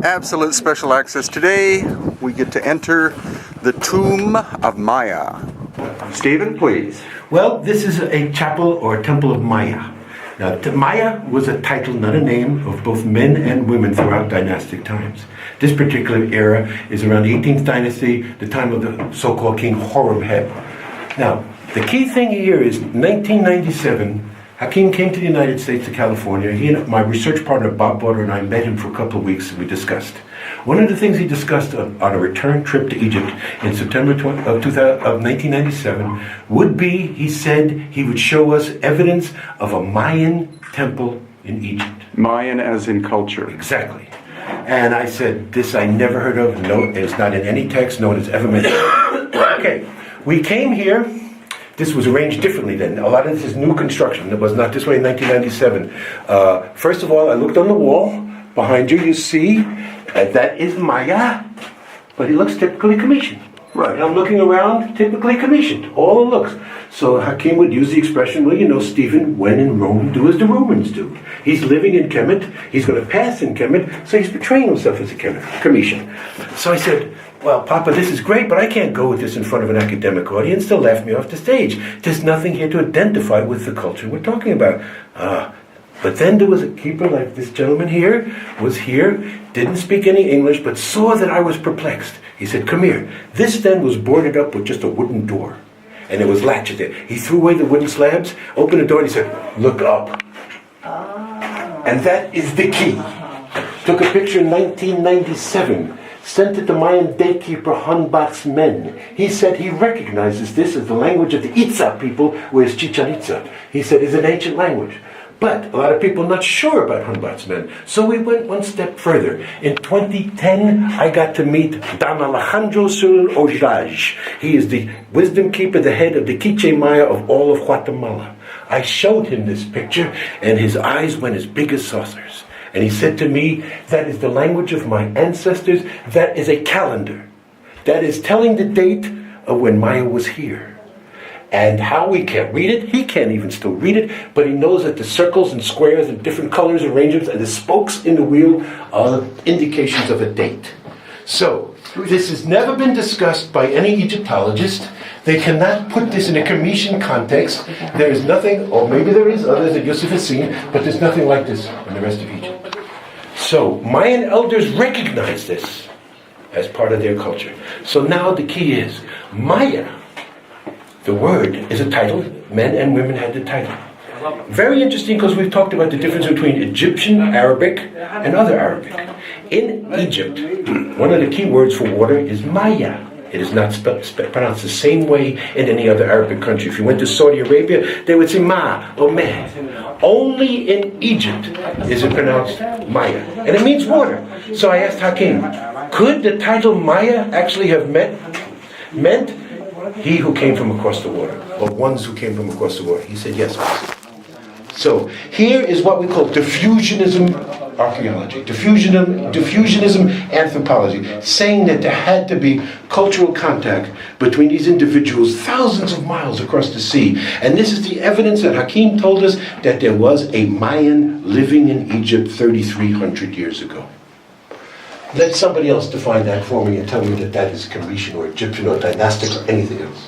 Absolute special access. Today we get to enter the tomb of Maya. Stephen, please. Well, this is a chapel or a temple of Maya. Now, Maya was a title, not a name, of both men and women throughout dynastic times. This particular era is around the 18th dynasty, the time of the so-called King Horemheb. Now, the key thing here is 1997, Hakim came to the United States, to California. He and my research partner, Bob Butter, and I met him for a couple of weeks, and we discussed. One of the things he discussed on a return trip to Egypt in September of 1997 would be, he said, he would show us evidence of a Mayan temple in Egypt. Mayan as in culture. Exactly. And I said, this I never heard of. No, it's not in any text. No one has ever mentioned it. Okay, we came here. This was arranged differently then. A lot of this is new construction. It was not this way in 1997. First of all, I looked on the wall. Behind you, you see that is Maya, but he looks typically commissioned. Right. And I'm looking around, typically commissioned. All the looks. So Hakim would use the expression, well, you know, Stephen, when in Rome, do as the Romans do. He's living in Kemet. He's going to pass in Kemet, so he's portraying himself as a Commission. So I said, well, Papa, this is great, but I can't go with this in front of an academic audience. They'll laugh me off the stage. There's nothing here to identify with the culture we're talking about. But then there was a keeper like this gentleman here, was here, didn't speak any English, but saw that I was perplexed. He said, come here. This then was boarded up with just a wooden door. And there was latches there. He threw away the wooden slabs, opened the door, and he said, look up. And that is the key. Took a picture in 1997. Sent it to Mayan gatekeeper Hanbat's men. He said he recognizes this as the language of the Itza people, whereas Chichen Itza, he said, is an ancient language. But a lot of people are not sure about Hanbat's men. So we went one step further. In 2010, I got to meet Don Alejandro Sul Ojaj. He is the wisdom keeper, the head of the Quiche Maya of all of Guatemala. I showed him this picture, and his eyes went as big as saucers. And he said to me, that is the language of my ancestors. That is a calendar. That is telling the date of when Maya was here. And how we can't read it, he can't even still read it, but he knows that the circles and squares and different colors, arrangements, and the spokes in the wheel are indications of a date. So, this has never been discussed by any Egyptologist. They cannot put this in a Commission context. There is nothing, or maybe there is, others that Yosef has seen, but there's nothing like this in the rest of Egypt. So, Mayan elders recognize this as part of their culture. So now the key is, Maya, the word is a title. Men and women had the title. Very interesting, because we've talked about the difference between Egyptian Arabic and other Arabic. In Egypt, one of the key words for water is Maya. It is not pronounced the same way in any other Arabic country. If you went to Saudi Arabia, they would say Ma or Meh. Only in Egypt is it pronounced Maya. And it means water. So I asked Hakim, could the title Maya actually have meant he who came from across the water, or ones who came from across the water? He said, yes. So here is what we call diffusionism archaeology, diffusionism anthropology, saying that there had to be cultural contact between these individuals thousands of miles across the sea. And this is the evidence that Hakim told us that there was a Mayan living in Egypt 3,300 years ago. Let somebody else define that for me and tell me that that is Commission or Egyptian or dynastic or anything else.